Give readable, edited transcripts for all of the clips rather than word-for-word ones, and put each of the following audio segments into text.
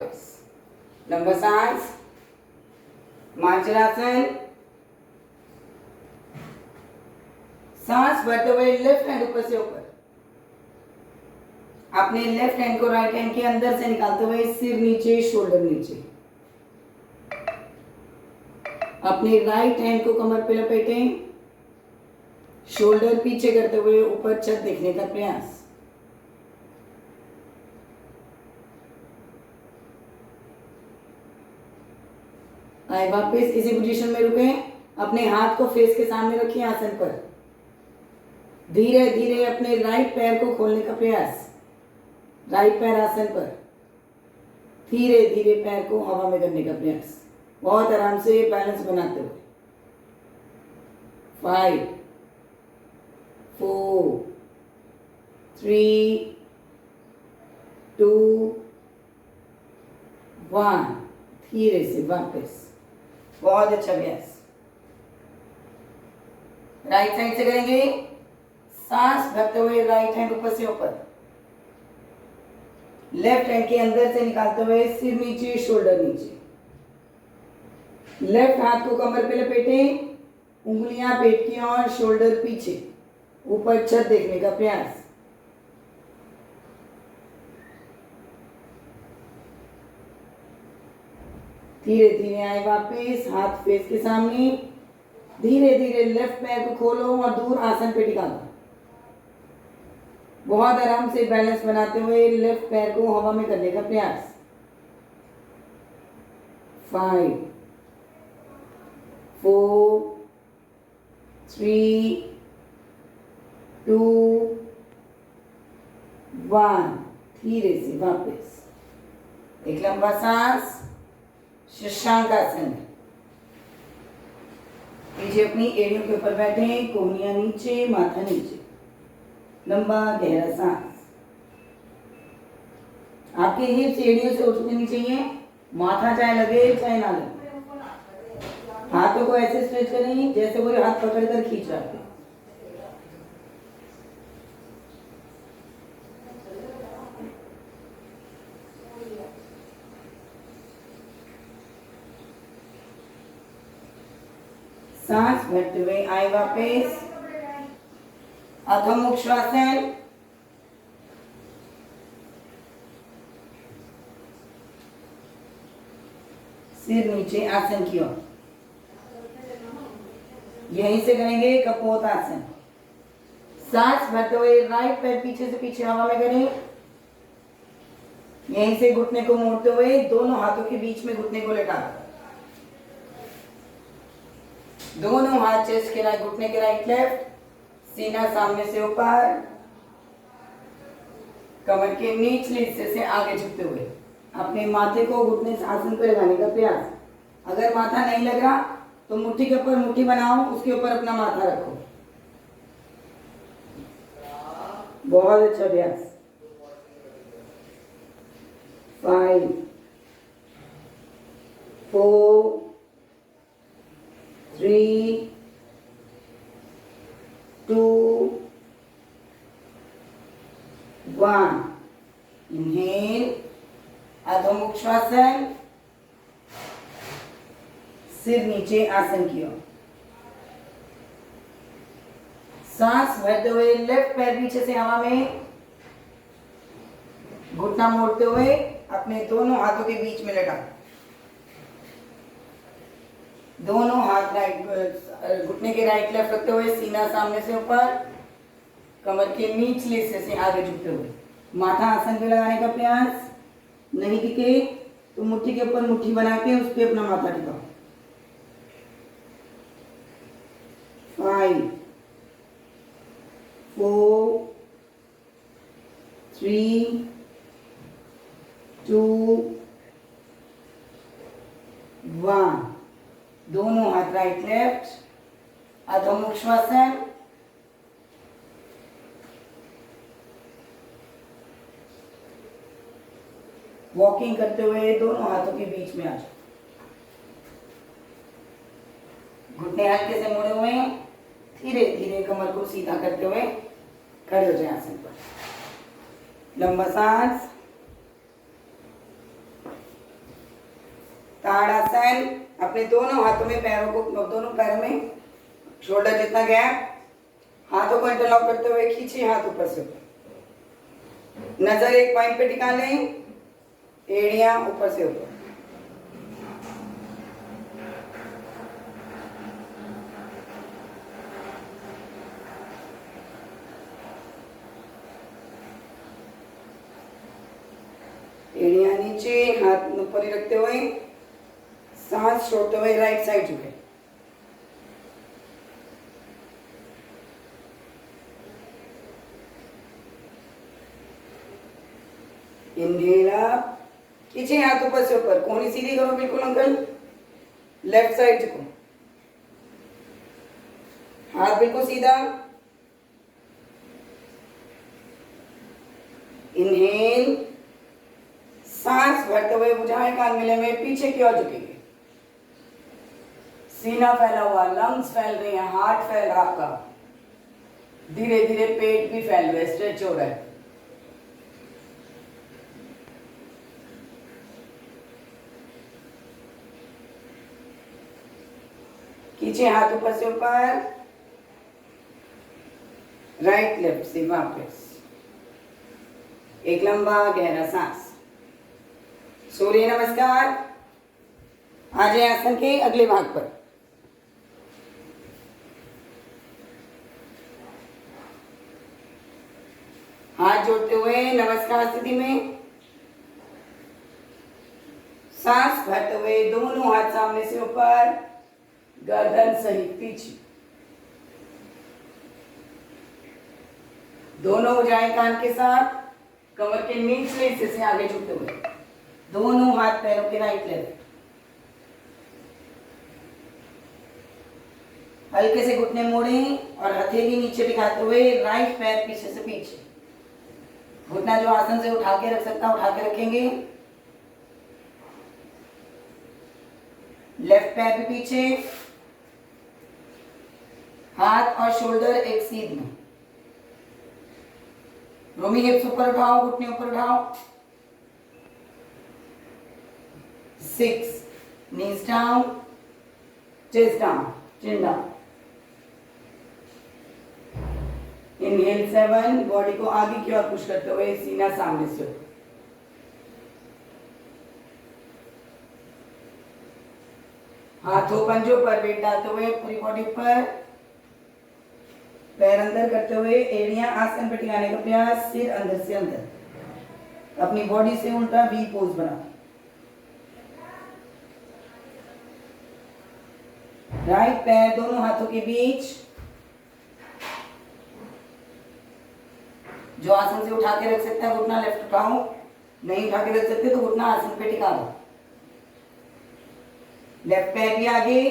Number 7 marjarasana. सांस भरते हुए लेफ्ट हैंड ऊपर से ऊपर, अपने लेफ्ट हैंड को राइट हैंड के अंदर से निकालते हुए सिर नीचे, शोल्डर नीचे। अपने राइट हैंड को कमर पे लपेटें, शोल्डर पीछे करते हुए ऊपर छत देखने का प्रयास। आए वापस इसी पोजीशन में रुके, अपने हाथ को फेस के सामने रखिए आसन पर। धीरे धीरे अपने राइट पैर को खोलने का प्रयास, राइट पैर आसन पर, धीरे धीरे पैर को हवा में करने का प्रयास, बहुत आराम से बैलेंस बनाते हुए। 5 4 3 2 1। धीरे से वापस, बहुत अच्छा अभ्यास। राइट साइड से करेंगे। सांस भरते हुए राइट हैंड ऊपर से ऊपर, लेफ्ट हैंड के अंदर से निकालते हुए सिर नीचे, शोल्डर नीचे। लेफ्ट हाथ को कमर पे लपेटें, उंगलियां पेट की ओर, शोल्डर पीछे, ऊपर छत देखने का प्रयास। धीरे धीरे आए वापस, हाथ फेस के सामने। धीरे धीरे लेफ्ट पैर को खोलो और दूर आसन पे टिका दो। बहुत आराम से बैलेंस बनाते हुए लेफ्ट पैर को हवा में करने का प्रयास। 5 4 3 2 1। धीरे से वापस, एक लंबा सांस, शशांक आसन। नीचे अपनी एड़ियों के ऊपर बैठे, कोहनियां नीचे, माथा नीचे, लंबा गहरा सांस। आपके हिप्स एड़ियों से उठनी चाहिए, माथा चाहे लगे चाहे ना लगे। हाथों को ऐसे स्ट्रेच करें जैसे कोई हाथ पकड़कर खींच रहा है। सांस भरते हुए आए वापस, अधोमुख श्वासन। सिर नीचे आसन की ओर, यहीं से करेंगे कपोत आसन। सांस भरते हुए राइट पैर पीछे से पीछे हवा में करें, यहीं से घुटने को मोड़ते हुए दोनों हाथों के बीच में घुटने को लेटा, दोनों हाथ चेस्ट के राइट, घुटने के राइट लेफ्ट, सीना सामने से ऊपर, कमर के निचले हिस्से से आगे झुकते हुए अपने माथे को घुटने से आसन पर लगाने का प्रयास। अगर माथा नहीं लग रहा तो मुट्ठी के ऊपर मुट्ठी बनाओ, उसके ऊपर अपना माथा रखो। बहुत अच्छा अभ्यास। 5 4 3 2 1। इनहेल, अधोमुख श्वासन, सिर नीचे आसन की ओर। सांस भरते हुए लेफ्ट पैर पीछे से हवा में, घुटना मोड़ते हुए अपने दोनों हाथों के बीच में लटा, दोनों हाथ राइट, घुटने के राइट लेफ्ट रखते हुए सीना सामने से ऊपर, कमर के निचले हिस्से से आगे झुकते हुए माथा आसन पे लगाने का प्रयास। नहीं टिके तो मुट्ठी के ऊपर मुट्ठी बना के उस पे अपना माथा टिकाओ। 5 4 3 2 1। दोनों हाथ राइट लेफ्ट, अधोमुख श्वासन। वॉकिंग करते हुए दोनों हाथों के बीच में आ जाओ, घुटने हल्के से मुड़े हुए, धीरे धीरे कमर को सीधा करते हुए खड़े हो जाए आसन पर। लंबा सांस, ताड़ासन। अपने दोनों हाथों में पैरों को, दोनों पैरों में शोल्डर जितना गैप, हाथों को इंटरलॉक करते हुए खींचिए हाथ ऊपर से ऊपर। नजर एक पॉइंट पे टिका लें, एड़ियां ऊपर से ऊपर। एड़ियां नीचे, हाथ ऊपर ही रखते हुए, सांस छोड़ते हुए राइट साइड झुके। इनहेल अप, खींचे हाथ ऊपर से ऊपर, कोहनी सीधी करो बिल्कुल अंकल। लेफ्ट साइड झुको, हाथ बिल्कुल सीधा। इनहेल, सांस भरते हुए भुजाएं कान मिले में पीछे की ओर झुकेंगे। सीना फैला हुआ, लंग्स फैल रहे हैं, हार्ट फैल रहा आपका, धीरे धीरे पेट भी फैल रहा है, स्ट्रेच हो रहा है। खींचे हाथ ऊपर से ऊपर, राइट लेफ्ट से वापस। एक लंबा गहरा सांस। सूर्य नमस्कार। आ जाए आसन के अगले भाग पर। हाथ जोड़ते हुए नमस्कार स्थिति में, सांस भरते हुए दोनों हाथ सामने से ऊपर, गर्दन सहित पीछे। दोनों भुजाएं कान के साथ, कमर के निचले हिस्से से आगे झुकते हुए, दोनों हाथ पैरों के राइट लेफ्ट। हल्के से घुटने मोड़ें और हथेली नीचे दिखाते हुए राइट पैर पीछे से पीछे। घुटना जो आसन से उठा के रख सकता उठा के रखेंगे। लेफ्ट पैर भी पीछे, हाथ और शोल्डर एक सीध में। रोमी हिप्स ऊपर उठाओ, घुटने ऊपर उठाओ। 6, knees down, chest down, chin down. Inhale 7, body को आगे की ओर पुश करते हुए सीना सामने से। हाथों पंजों पर वेट डालते हुए पूरी बॉडी पर, पैर अंदर करते हुए एड़ियां आसन पर टिकाने का प्रयास, सिर अंदर से अंदर। अपनी बॉडी से उल्टा वी पोज बना। राइट पैर दोनों हाथों के बीच, जो आसन से उठा के रख सकता है घुटना लेफ्ट उठाओ, नहीं उठा के रख सकते तो घुटना आसन पे टिका दो। लेफ्ट पैर भी आगे,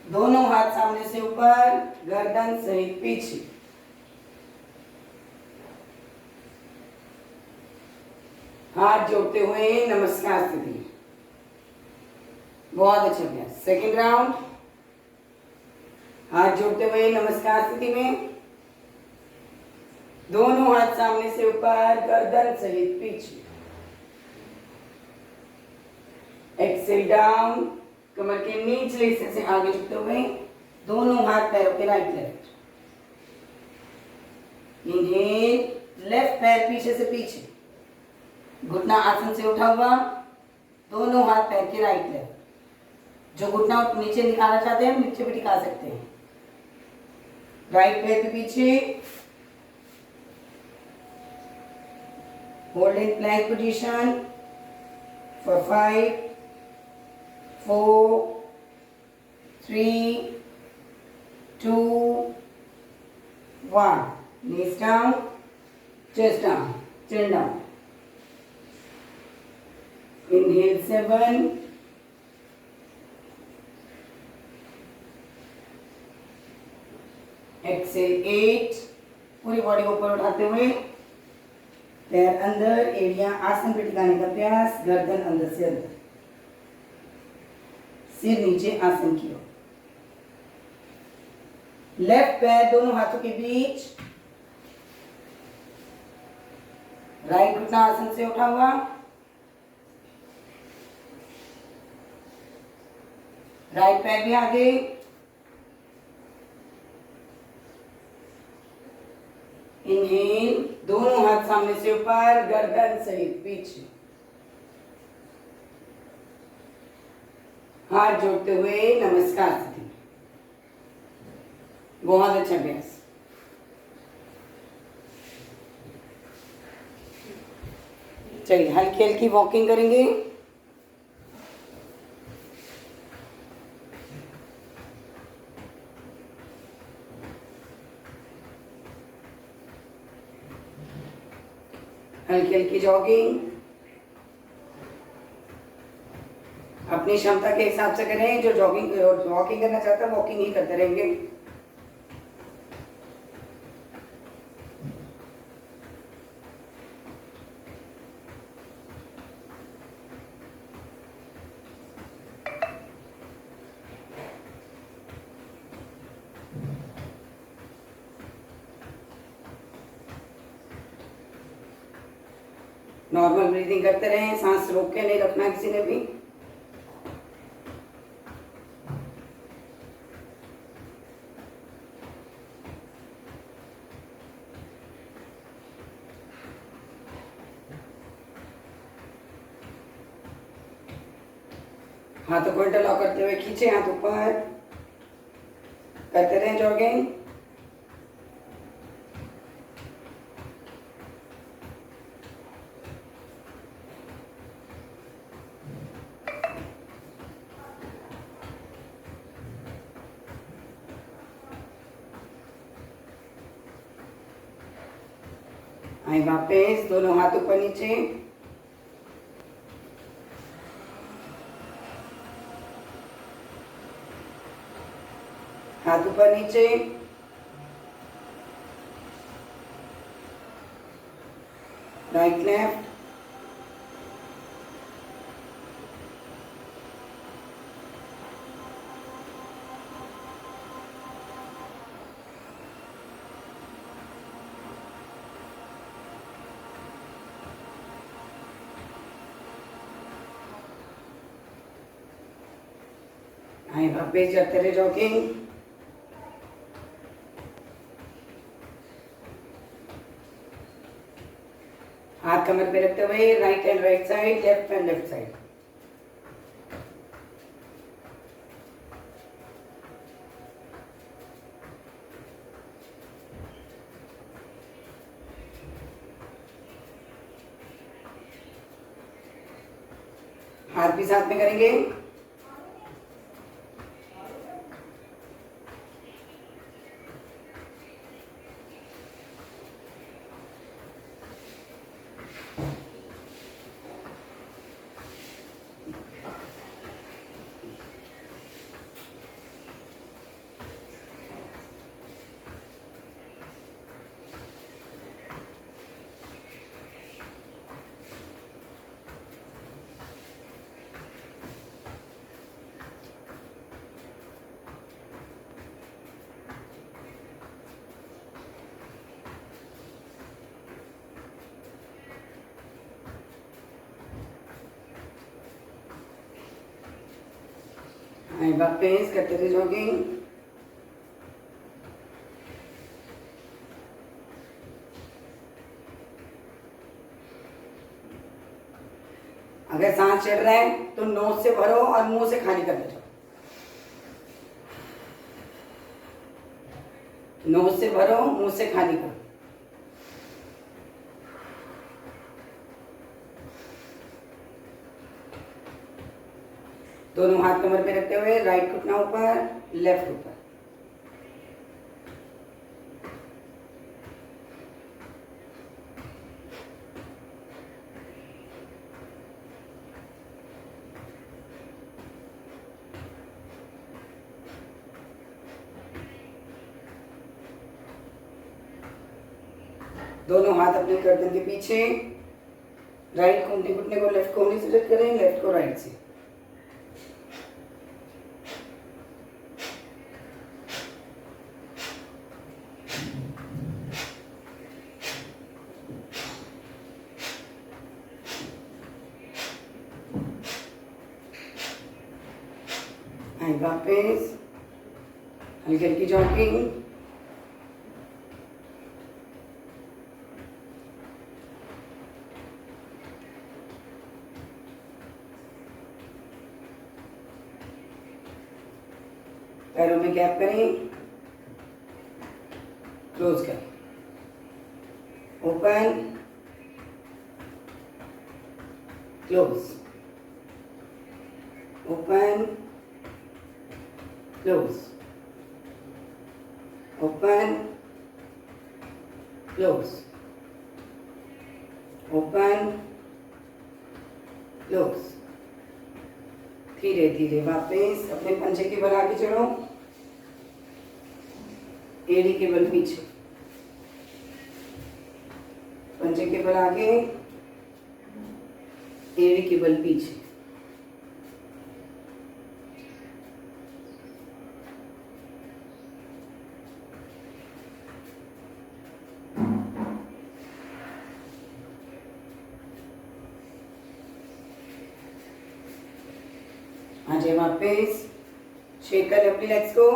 दोनों हाथ सामने से ऊपर, गर्दन सहित पीछे। हाथ जोड़ते हुए नमस्कार स्थिति। बहुत अच्छा अभ्यास। सेकेंड राउंड, हाथ जोड़ते हुए नमस्कार स्थिति में, दोनों हाथ सामने से ऊपर, गर्दन सहित पीछे। एक्सेल डाउन, कमर के निचले हिस्से से आगे झुकते हुए, दोनों हाथ पैरों के राइट लेफ्ट। इनहेल, लेफ्ट पैर पीछे से पीछे, घुटना आसन से उठा हुआ, दोनों हाथ पैर के राइट लेफ्ट। जो घुटना नीचे निकालना चाहते हैं नीचे भी टिका सकते हैं। राइट पैर के पीछे, hold in plank position for 5, 4, 3, 2, 1. Knees down, chest down, chin down. Inhale 7. Exhale 8. पूरी बॉडी को ऊपर उठाते हुए पैर अंदर, एड़ियां आसन पे टिकाने का प्रयास, गर्दन अंदर से अंदर, सिर नीचे आसन की ओर। लेफ्ट पैर दोनों हाथों के बीच, राइट घुटना आसन से उठा हुआ, राइट पैर भी आगे, इनहेल, दोनों हाथ सामने से ऊपर, गर्दन सहित पीछे, हाथ जोड़ते हुए नमस्कार स्थिति में। बहुत अच्छा अभ्यास। चलिए हल्की हल्की वॉकिंग करेंगे। हल्की हल्की जॉगिंग अपनी क्षमता के हिसाब से करें। जो वॉकिंग करना चाहता है वॉकिंग ही करते रहेंगे। नॉर्मल ब्रीदिंग करते रहें, सांस रोक के नहीं रखना किसी ने भी। हाथों को इंटरलॉक करते हुए खींचे हाथ ऊपर, करते रहें जॉगिंग। आए वापस, दोनों हाथ ऊपर नीचे, हाथ ऊपर नीचे, राइट लेफ्ट, आए वापस, करते रहे जॉगिंग। हाथ कमर पे रखते हुए right hand right side, left hand left side. हाथ भी साथ में करेंगे। आए वापस, करते रहे जॉगिंग। अगर सांस चढ़ रहा है तो नोज से भरो और मुंह से खाली कर दो। नोज से भरो, मुंह से खाली करो। दोनों हाथ कमर पे रखते हुए राइट घुटना ऊपर, लेफ्ट ऊपर। दोनों हाथ अपने गर्दन के पीछे, राइट घुटने को लेफ्ट कोहनी से टच करें, लेफ्ट को राइट से। आए वापस, हल्की हल्की जॉगिंग। पैरों में गैप करें, क्लोज करें, open, close, open, close, open, close, open, close. धीरे धीरे वापस अपने पंजे के बल आगे चढ़ो, एड़ी के बल पीछे, पंजे के बल आगे, एड़ी के बल पीछे। आ जाए वापस, शेक कर अपनी लेग्स को,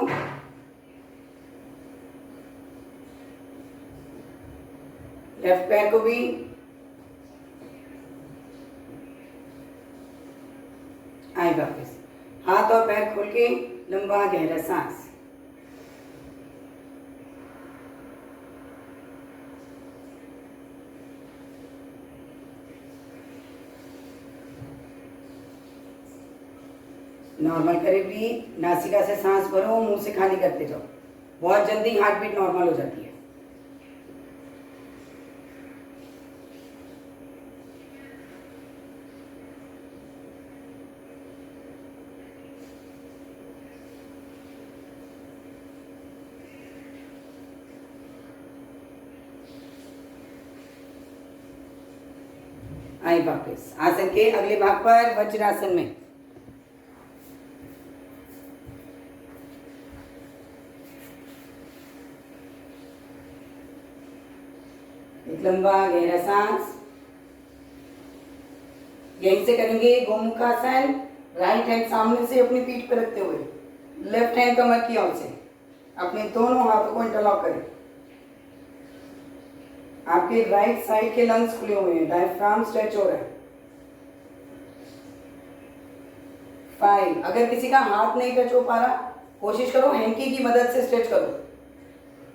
लेफ्ट पैर को भी, आए वापस, हाथ और पैर खोल के लंबा गहरा सांस। नॉर्मल करे ब्रीथ, नासिका से सांस भरो, मुंह से खाली करते जाओ। बहुत जल्दी हार्ट बीट नॉर्मल हो जाती है। आए वापस आसन के अगले भाग पर, वज्रासन में। एक लंबा गहरा सांस, यहीं से करेंगे गोमुखासन। राइट हैंड सामने से अपनी पीठ पर रखते हुए, लेफ्ट हैंड कमर की ओर से अपने दोनों हाथों को इंटरलॉक करें। आपके राइट साइड के लंग्स खुले हुए हैं, डायफ्राम स्ट्रेच हो रहा है। 5, अगर किसी का हाथ नहीं टच हो पा रहा, कोशिश करो हैंकी की मदद से स्ट्रेच करो।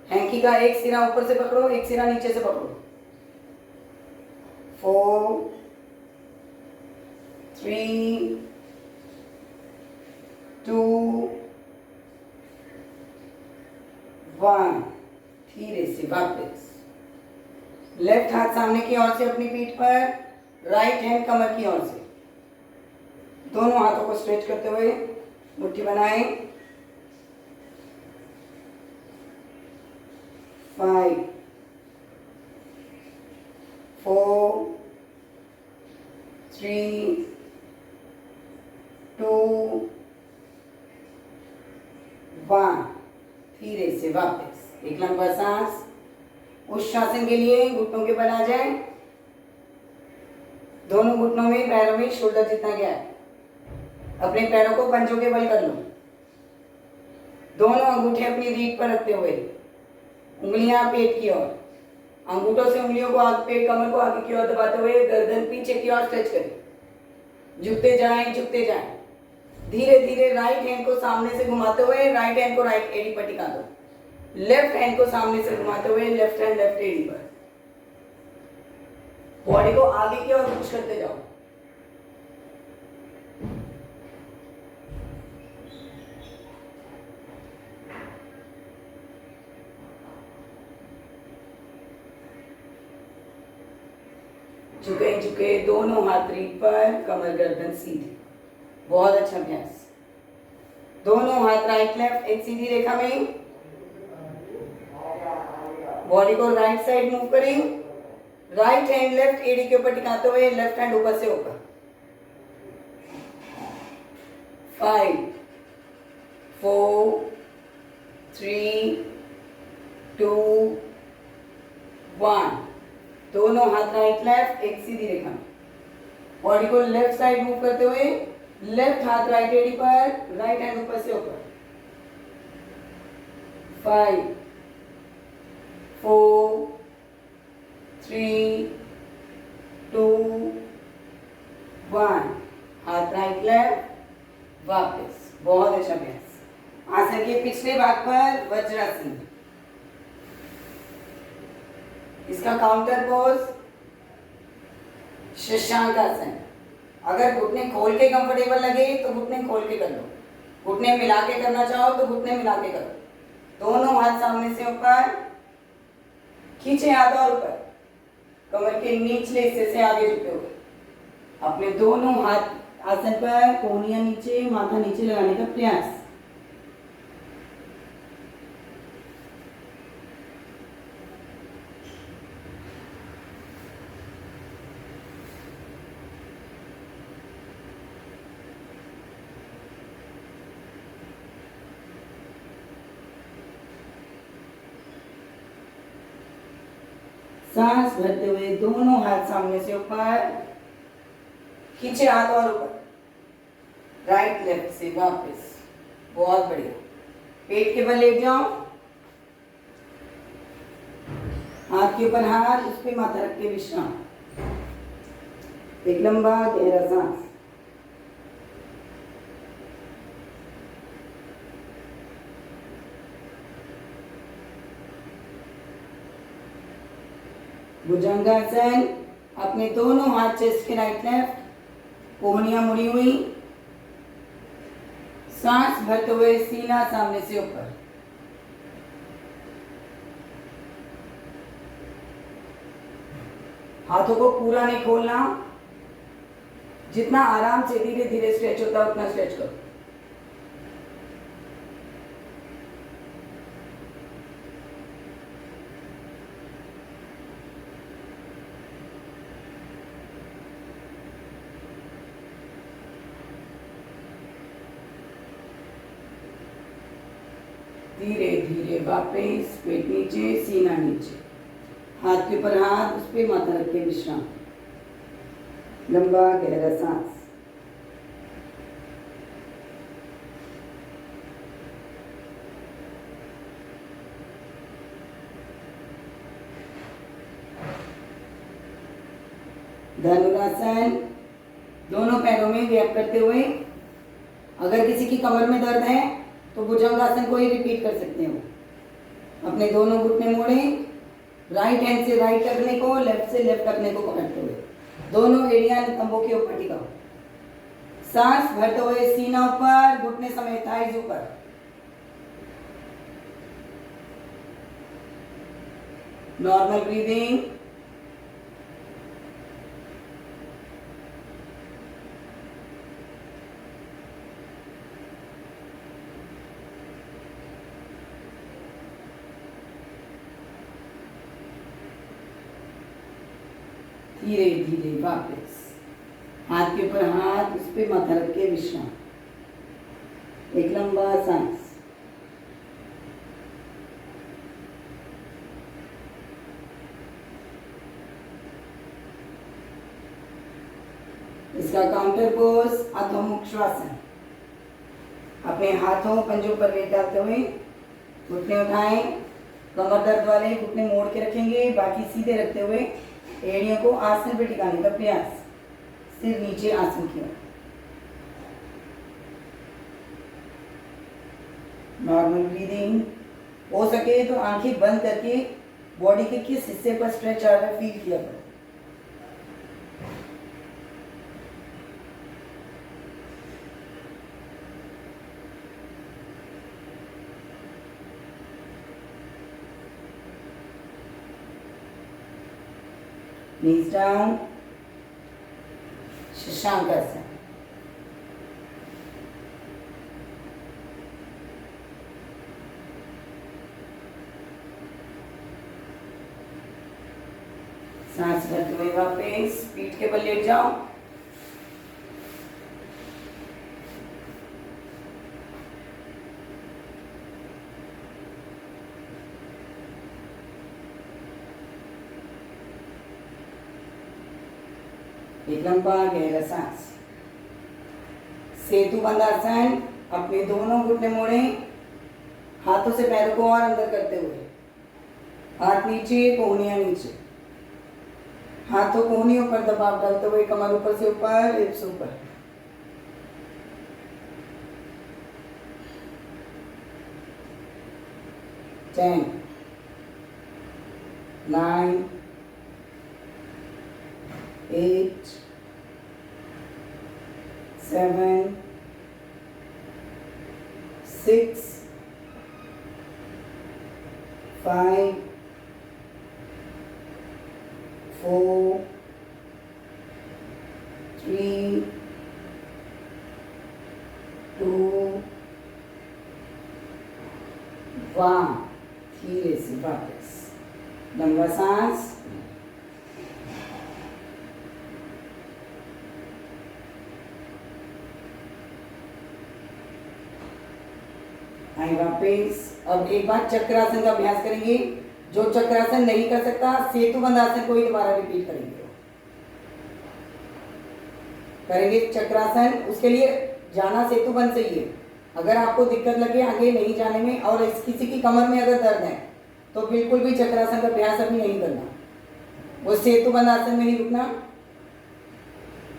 हैंकी का एक सिरा ऊपर से पकड़ो, एक सिरा नीचे से पकड़ो। 4, 3, 2, 1। धीरे से वापस, लेफ्ट हाथ सामने की ओर से अपनी पीठ पर, राइट हैंड कमर की ओर से, दोनों हाथों को स्ट्रेच करते हुए मुट्ठी बनाएं। 5, 4, 3, 2, 1। धीरे से वापस, एक लंबा सांस। उस शासन के लिए घुटनों के बल आ जाए, दोनों घुटनों में, पैरों में शोल्डर जितना गैप। अपने पैरों को पंजों के बल कर लो, दोनों अंगूठे अपनी रीढ़ पर रखते हुए, उंगलियां पेट की ओर, अंगूठों से उंगलियों को आगे, पेट कमर को आगे की ओर दबाते हुए गर्दन पीछे की ओर स्ट्रेच करें। झुकते जाएं, झुकते जाएं। धीरे धीरे राइट हैंड को सामने से घुमाते हुए राइट हैंड को राइट एड़ी पर टिका दो। लेफ्ट हैंड को सामने से घुमाते हुए लेफ्ट हैंड लेफ्ट एड़ी पर। बॉडी को आगे की ओर पुश करते जाओ। झुके झुके दोनों हाथ रीढ़ पर, कमर गर्दन सीधी। बहुत अच्छा अभ्यास। दोनों हाथ राइट लेफ्ट एक सीधी रेखा में, बॉडी को राइट साइड मूव करें। राइट हैंड लेफ्ट एड़ी के ऊपर टिकाते हुए लेफ्ट हैंड ऊपर से ऊपर। 5, 4, 3, 2, 1। दोनों हाथ राइट लेफ्ट एक सीधी रेखा में, बॉडी को लेफ्ट साइड मूव करते हुए लेफ्ट हाथ राइट एड़ी पर, राइट हैंड ऊपर से ऊपर। 5 4 3 2 1। हाथ राइट लेफ्ट, वापस। बहुत अच्छा अभ्यास। आसन के पिछले भाग पर वज्रासन। इसका काउंटर पोज शशांक आसन। अगर घुटने खोल के कंफर्टेबल लगे तो घुटने खोल के कर लो, घुटने मिला के करना चाहो तो घुटने मिला के करो। दोनों हाथ सामने से ऊपर, खींचे हाथ और ऊपर, कमर के निचले हिस्से से आगे झुके हुए। अपने दोनों हाथ आसन पर, कोहनियां नीचे, माथा नीचे लगाने का प्रयास। सांस भरते हुए दोनों हाथ सामने से ऊपर, खींचे हाथ और ऊपर, राइट लेफ्ट से वापस। बहुत बढ़िया। पेट के बल लेट जाओ, हाथ के ऊपर हाथ, उस पे माथा रख के विश्राम। एक लंबा गहरा सांस। भुजंगासन। अपने दोनों हाथ चेस्ट के राइट लेफ्ट, कोहनियां मुड़ी हुई, सांस भरते हुए सीना सामने से ऊपर। हाथों को पूरा नहीं खोलना, जितना आराम से धीरे धीरे स्ट्रेच होता है उतना स्ट्रेच करो। धीरे धीरे वापस, पेट नीचे, सीना नीचे, हाथ के ऊपर हाथ, उस पे माथा रख के विश्राम। लंबा गहरा सांस। धनुरासन। दोनों पैरों में गैप करते हुए, अगर किसी की कमर में दर्द है तो भुजंगासन को ही रिपीट कर सकते हो। अपने दोनों घुटने मोड़े, राइट हैंड से राइट रखने को, लेफ्ट से लेफ्ट रखने को पकड़ते हुए, दोनों एड़ियां नितंबों के ऊपर टिकाओ। सांस भरते हुए सीना ऊपर, घुटने समेत थाइज ऊपर। Normal breathing. धीरे धीरे वापस, हाथ के ऊपर हाथ, उस पे माथा रख के विश्राम। एक लंबा सांस। इसका काउंटर पोज अधोमुख श्वासन। अपने हाथों पंजों पर वेट डालते हुए घुटने उठाएं, कमर दर्द वाले घुटने मोड़ के रखेंगे, बाकी सीधे रखते हुए एड़ियों को आसन पे टिकाने का प्रयास। सिर नीचे आसन की ओर। Normal breathing. हो सके तो आंखें बंद करके बॉडी के किस हिस्से पर स्ट्रेच आ रहा है फील किया करो। Knees down. शशांकासन। सांस भरते हुए वापस पीठ के बल लेट जाओ। एक लंबा गहरा सांस। सेतु बंद आसन। अपने दोनों घुटने मोड़े, हाथों से पैरों को और अंदर करते हुए, हाथ नीचे, कोहनियां नीचे, हाथों कोहनियों पर दबाव डालते हुए, कमर ऊपर से ऊपर, हिप्स ऊपर। टेन, 9, 8, 7, 6, 5, 4, 3, 2, 1। धीरे से वापस लंबा सांस। आए वापस। अब एक बार चक्रासन का अभ्यास करेंगे। जो चक्रासन नहीं कर सकता, सेतु बंद आसन को ही दोबारा रिपीट करेंगे चक्रासन। उसके लिए जाना सेतु बंद से ही है। अगर आपको दिक्कत लगे आगे नहीं जाने में, और किसी की कमर में अगर दर्द है, तो बिल्कुल भी चक्रासन का अभ्यास अभी नहीं करना, वो सेतु बंद आसन में ही रुकना।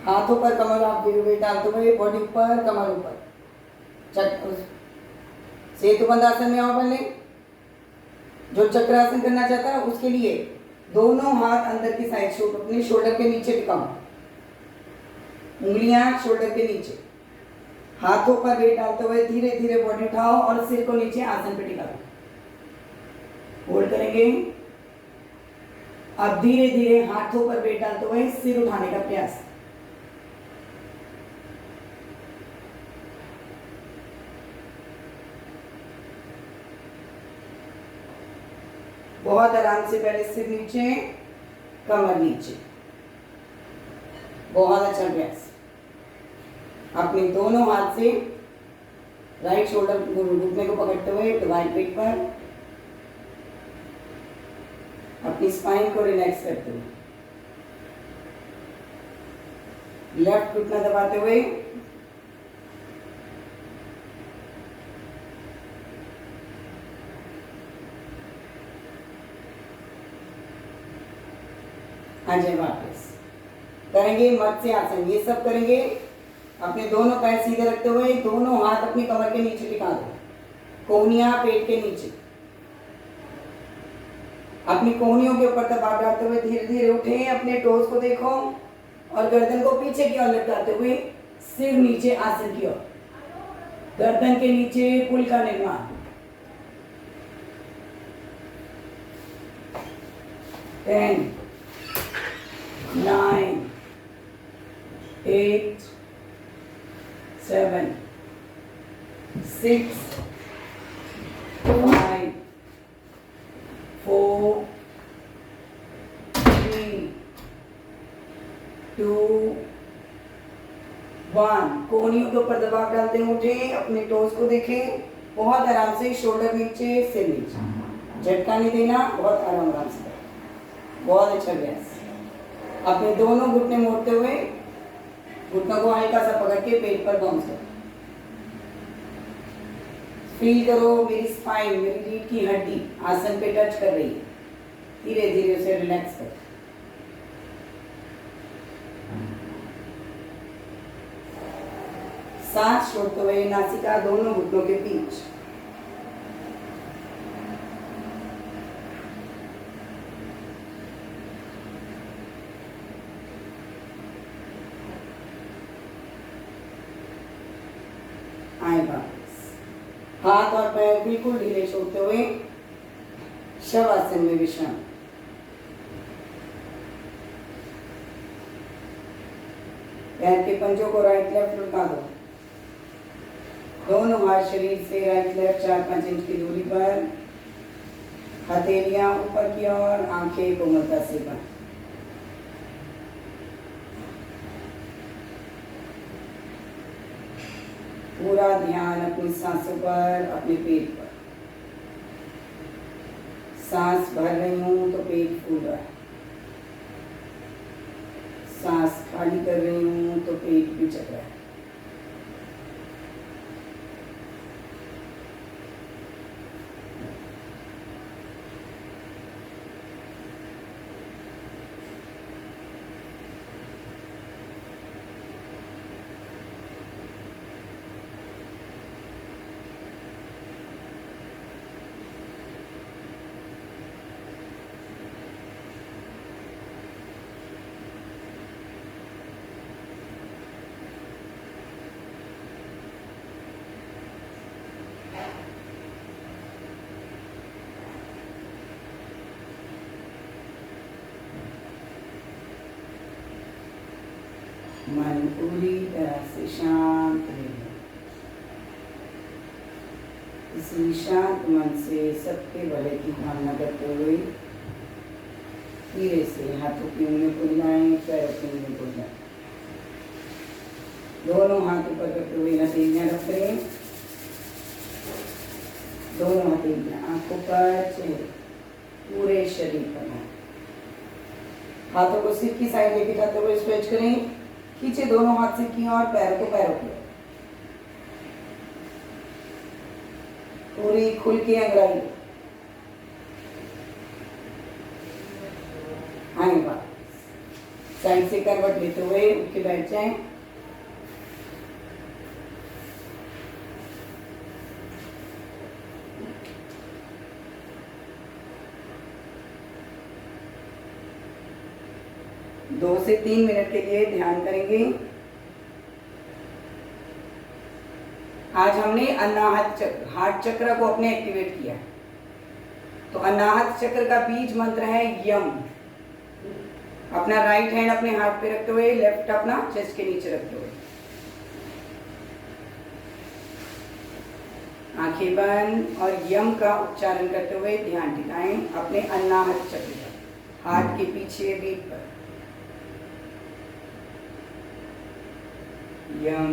हाथों पर कमर आप वेट डालते हुए, बॉडी ऊपर, कमर ऊपर। सेतु बंद आसन में आओ पहले। जो चक्रासन करना चाहता है उसके लिए दोनों हाथ अंदर की साइड, अपने शोल्डर के नीचे टिकाओ, उंगलियां शोल्डर के नीचे, हाथों पर वेट डालते हुए धीरे धीरे बॉडी उठाओ और सिर को नीचे आसन पे टिकाओ। होल्ड करेंगे। अब धीरे धीरे हाथों पर वेट डालते हुए सिर उठाने का प्रयास। बहुत आराम से पहले सिर नीचे, कमर नीचे। बहुत अच्छा अभ्यास। अपने दोनों हाथ से राइट शोल्डर घुटने को पकड़ते हुए राइट पेट पर अपनी स्पाइन को रिलैक्स करते हुए, लेफ्ट घुटना दबाते हुए आ जाए वापस। करेंगे मत्स्य आसन। ये सब करेंगे। अपने दोनों पैर सीधे रखते हुए दोनों हाथ अपनी कमर के नीचे टिका दो, कोहनियां पेट के नीचे। अपनी कोहनियों के ऊपर दबाव डालते हुए धीरे धीरे उठे, अपने टोज को देखो और गर्दन को पीछे की ओर लटकाते हुए सिर नीचे आसन की ओर, गर्दन के नीचे पुल का निर्माण। 10, 9, 8, 7, 6, 5, 4, 3, 2, 1। कोहनियों के ऊपर दबाव डालते हैं, उठे, अपने टोज को देखें, बहुत आराम से, शोल्डर नीचे, सिर नीचे, झटका नहीं देना, बहुत आराम से। बहुत अच्छा अभ्यास। अपने दोनों घुटने मोड़ते हुए घुटनों को हल्का सा पकड़ के पेट पर बाउंस करो। फील करो मेरी स्पाइन, मेरी रीढ़ की हड्डी आसन पे टच कर रही है। धीरे धीरे उसे रिलैक्स करो। सांस छोड़ते हुए नासिका दोनों घुटनों के बीच। आए वापस। हाथ और पैर बिल्कुल ढीले छोड़ते हुए शवासन में विश्राम। पैर के पंजों को राइट लेफ्ट लुटा दो। दोनों हाथ शरीर से राइट लेफ्ट 4-5 इंच की दूरी पर, हथेलियां ऊपर की ओर, आंखें कोमलता से बंद। पूरा ध्यान अपनी सांसों पर, अपने पेट पर। सांस भर रही हूं तो पेट फूल रहा है, सांस खाली कर रही हूं तो पेट भी चल रहा है। मन पूरी तरह से शांत रहे। इसी शांत मन से सबके भले की कामना करते हुए धीरे से हाथों की उंगलियों को हिलाएं, पैरों की उंगलियों को हिलाएं। दोनों हाथ ऊपर करते हुए हथेलियां रख लें। दोनों हथेलियां आंखों पर, चेहरे, पूरे शरीर पर। हाथों को सिर की साइड लेके जाते हुए स्ट्रेच करें। खींचे दोनों हाथ सिर की और पैरों को पैरों की। पूरी खुल के अंगड़ाई आने बाद साइड से करवट लेते हुए उठ के बैठ जाएं। दो से 3 मिनट के लिए ध्यान करेंगे। आज हमने अनाहत चक्र, हार्ट चक्र को अपने एक्टिवेट किया। तो अनाहत चक्र का बीज मंत्र है यम। अपना राइट हैंड अपने हार्ट पे रखते हुए, लेफ्ट अपना चेस्ट के नीचे रखते हुए, आंखें बंद और यम का उच्चारण करते हुए ध्यान टिकाएं अपने अनाहत चक्र पर, हार्ट के पीछे रीढ़ पर। यम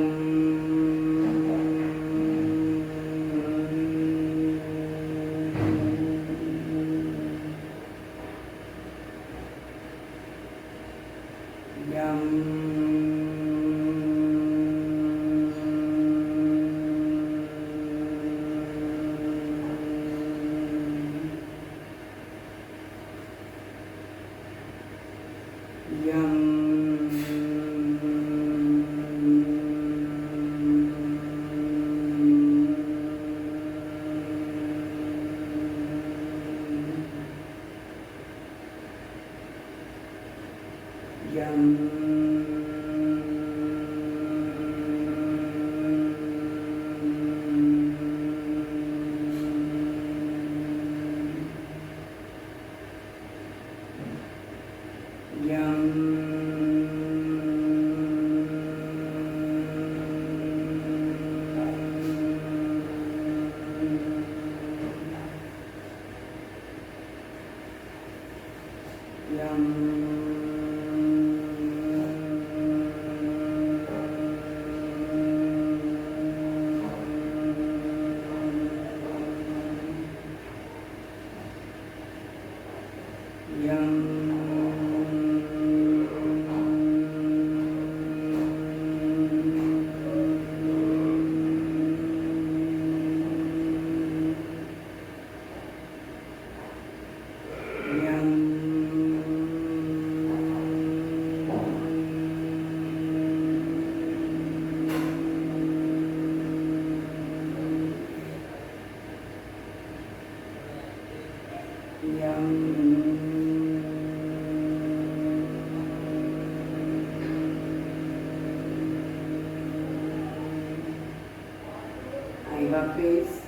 वापिस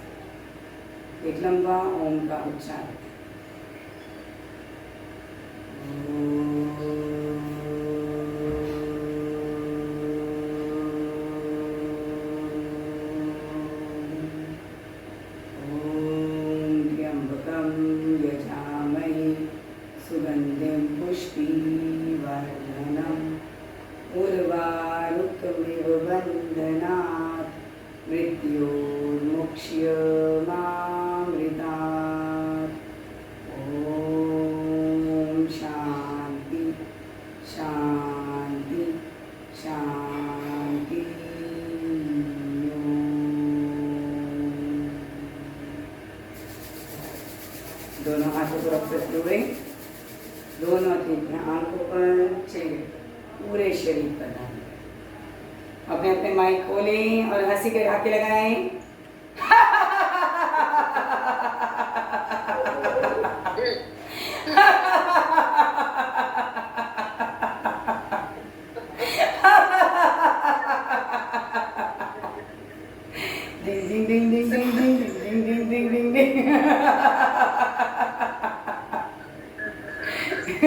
एक लंबा ओम का उच्चारण। दोनों हाथों को रख सकते हुए, दोनों आंखों पर, चेहरे, पूरे शरीर पर ध्यान दें। अपने अपने माइक खोलें और हंसी के ढाके लगाएं।